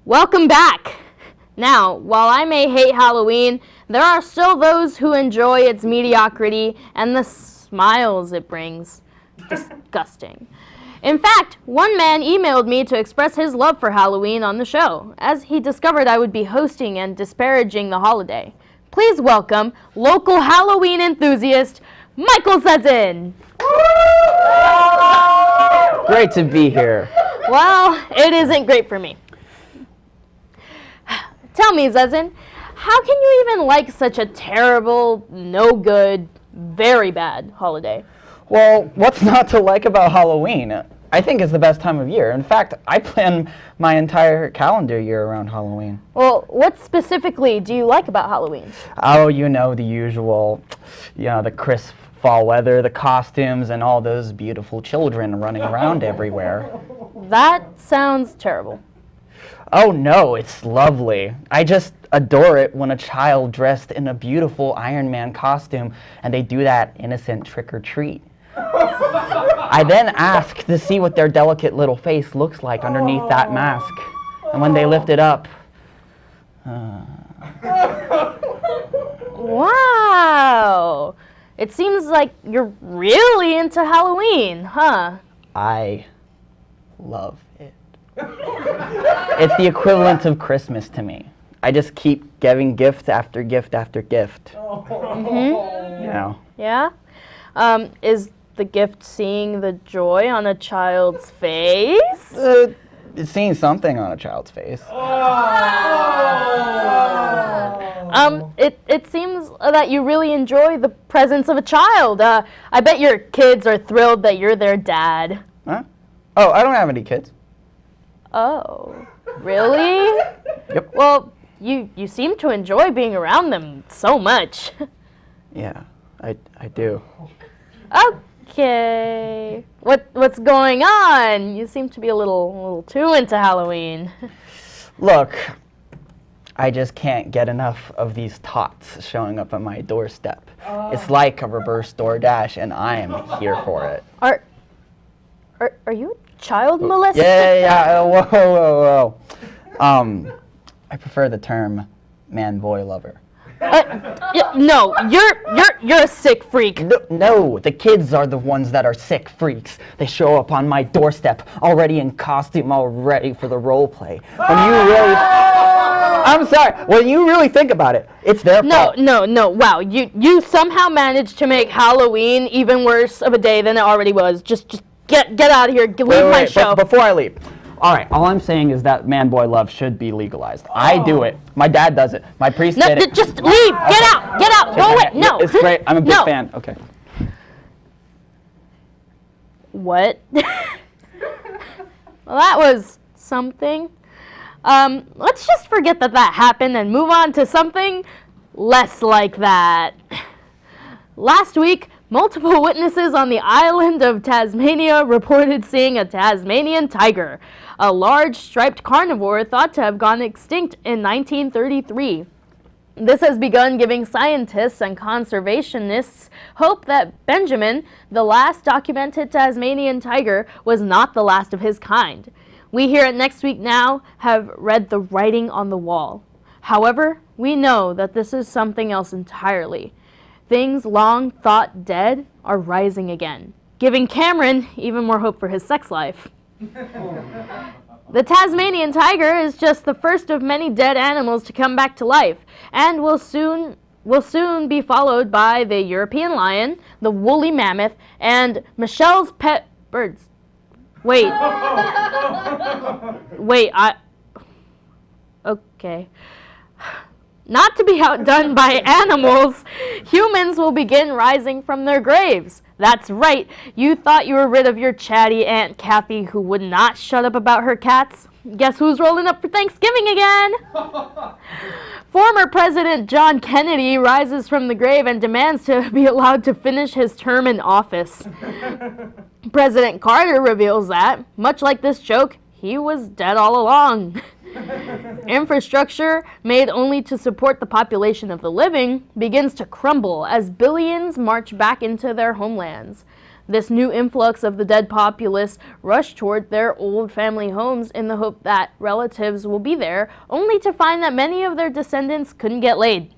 Welcome back! Now, while I may hate Halloween, there are still those who enjoy its mediocrity and the smiles it brings. Disgusting. In fact, one man emailed me to express his love for Halloween on the show, as he discovered I would be hosting and disparaging the holiday. Please welcome local Halloween enthusiast, Michael Sezin. Great to be here. Well, it isn't great for me. Tell me, Zezin, how can you even like such a terrible, no good, very bad holiday? Well, what's not to like about Halloween? I think it's the best time of year. In fact, I plan my entire calendar year around Halloween. Well, what specifically do you like about Halloween? Oh, you know, the usual, the crisp fall weather, the costumes, and all those beautiful children running around everywhere. That sounds terrible. Oh no, it's lovely. I just adore it when a child dressed in a beautiful Iron Man costume and they do that innocent trick-or-treat. I then ask to see what their delicate little face looks like underneath that mask. And when they lift it up... Wow! It seems like you're really into Halloween, huh? I love it. It's the equivalent of Christmas to me. I just keep giving gift after gift after gift. Mm-hmm. You know. Yeah? Is the gift seeing the joy on a child's face? It's seeing something on a child's face. It seems that you really enjoy the presence of a child. I bet your kids are thrilled that you're their dad. Huh? Oh, I don't have any kids. Oh, really? Yep. Well, you seem to enjoy being around them so much. Yeah, I do. Okay. What's going on? You seem to be a little too into Halloween. Look, I just can't get enough of these tots showing up at my doorstep. It's like a reverse DoorDash, and I am here for it. Are you a child molester? Yeah. Whoa. I prefer the term man-boy lover. No, you're a sick freak. No, the kids are the ones that are sick freaks. They show up on my doorstep, already in costume, all ready for the role play. I'm sorry, when you really think about it, it's their fault. No, wow, you somehow managed to make Halloween even worse of a day than it already was. Just get out of here, leave my show. Before I leave. All right, all I'm saying is that man-boy love should be legalized. I do it. My dad does it. My priest did it. Just leave. Get out. Go away. No. It's great. I'm a big fan. Okay. What? Well, that was something. Let's just forget that happened and move on to something less like that. Last week, multiple witnesses on the island of Tasmania reported seeing a Tasmanian tiger, a large striped carnivore thought to have gone extinct in 1933. This has begun giving scientists and conservationists hope that Benjamin, the last documented Tasmanian tiger, was not the last of his kind. We here at Next Week Now have read the writing on the wall. However, we know that this is something else entirely. Things long thought dead are rising again, giving Cameron even more hope for his sex life. The Tasmanian tiger is just the first of many dead animals to come back to life, and will soon be followed by the European lion, the woolly mammoth, and Michelle's pet birds. Okay. Not to be outdone by animals, humans will begin rising from their graves. That's right, you thought you were rid of your chatty Aunt Kathy who would not shut up about her cats? Guess who's rolling up for Thanksgiving again? Former President John Kennedy rises from the grave and demands to be allowed to finish his term in office. President Carter reveals that, much like this joke, he was dead all along. Infrastructure, made only to support the population of the living, begins to crumble as billions march back into their homelands. This new influx of the dead populace rush toward their old family homes in the hope that relatives will be there, only to find that many of their descendants couldn't get laid.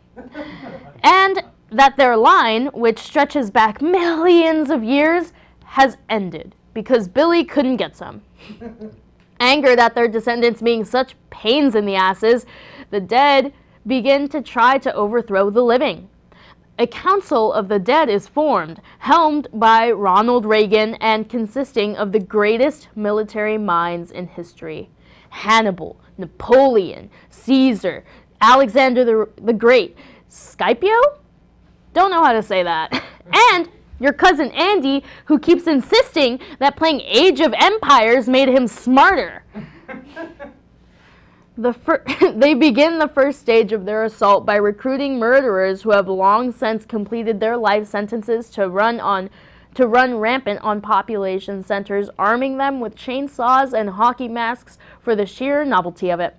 And that their line, which stretches back millions of years, has ended because Billy couldn't get some. Angered at their descendants being such pains in the asses, the dead begin to try to overthrow the living. A council of the dead is formed, helmed by Ronald Reagan and consisting of the greatest military minds in history. Hannibal, Napoleon, Caesar, Alexander the Great, Scipio? Don't know how to say that. And your cousin Andy, who keeps insisting that playing Age of Empires made him smarter. They begin the first stage of their assault by recruiting murderers who have long since completed their life sentences to run rampant on population centers, arming them with chainsaws and hockey masks for the sheer novelty of it.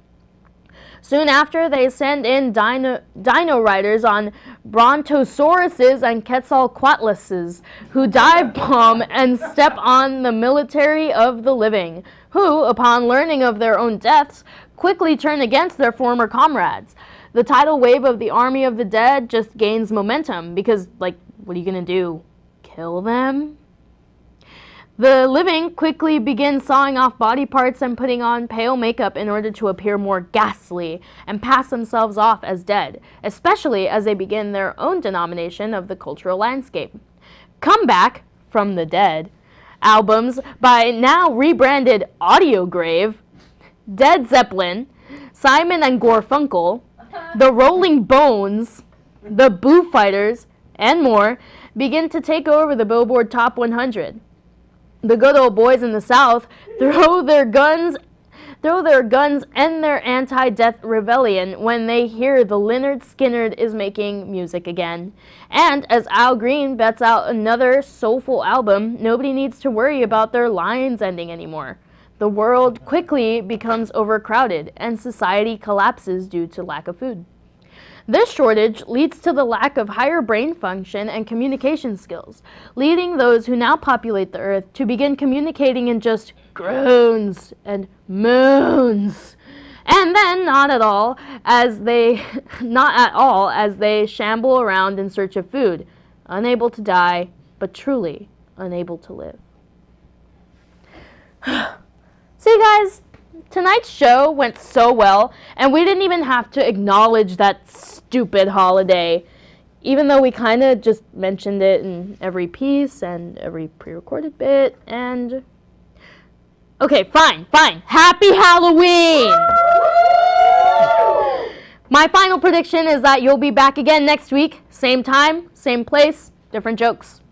Soon after, they send in dino riders on brontosauruses and quetzalcoatluses, who dive bomb and step on the military of the living, who, upon learning of their own deaths, quickly turn against their former comrades. The tidal wave of the army of the dead just gains momentum because, what are you going to do? Kill them? The living quickly begin sawing off body parts and putting on pale makeup in order to appear more ghastly and pass themselves off as dead, especially as they begin their own denomination of the cultural landscape. Comeback from the dead albums by now rebranded Audiograve, Dead Zeppelin, Simon and Garfunkel, the Rolling Bones, the Boo Fighters, and more begin to take over the Billboard Top 100. The good old boys in the South throw their guns and their anti-death rebellion when they hear the Lynyrd Skynyrd is making music again. And as Al Green bets out another soulful album, nobody needs to worry about their lines ending anymore. The world quickly becomes overcrowded, and society collapses due to lack of food. This shortage leads to the lack of higher brain function and communication skills, leading those who now populate the earth to begin communicating in just groans and moans. And then not at all as they shamble around in search of food, unable to die, but truly unable to live. See, guys, tonight's show went so well, and we didn't even have to acknowledge that stupid holiday, even though we kind of just mentioned it in every piece and every pre-recorded bit, and... Okay, fine. Happy Halloween! My final prediction is that you'll be back again next week. Same time, same place, different jokes.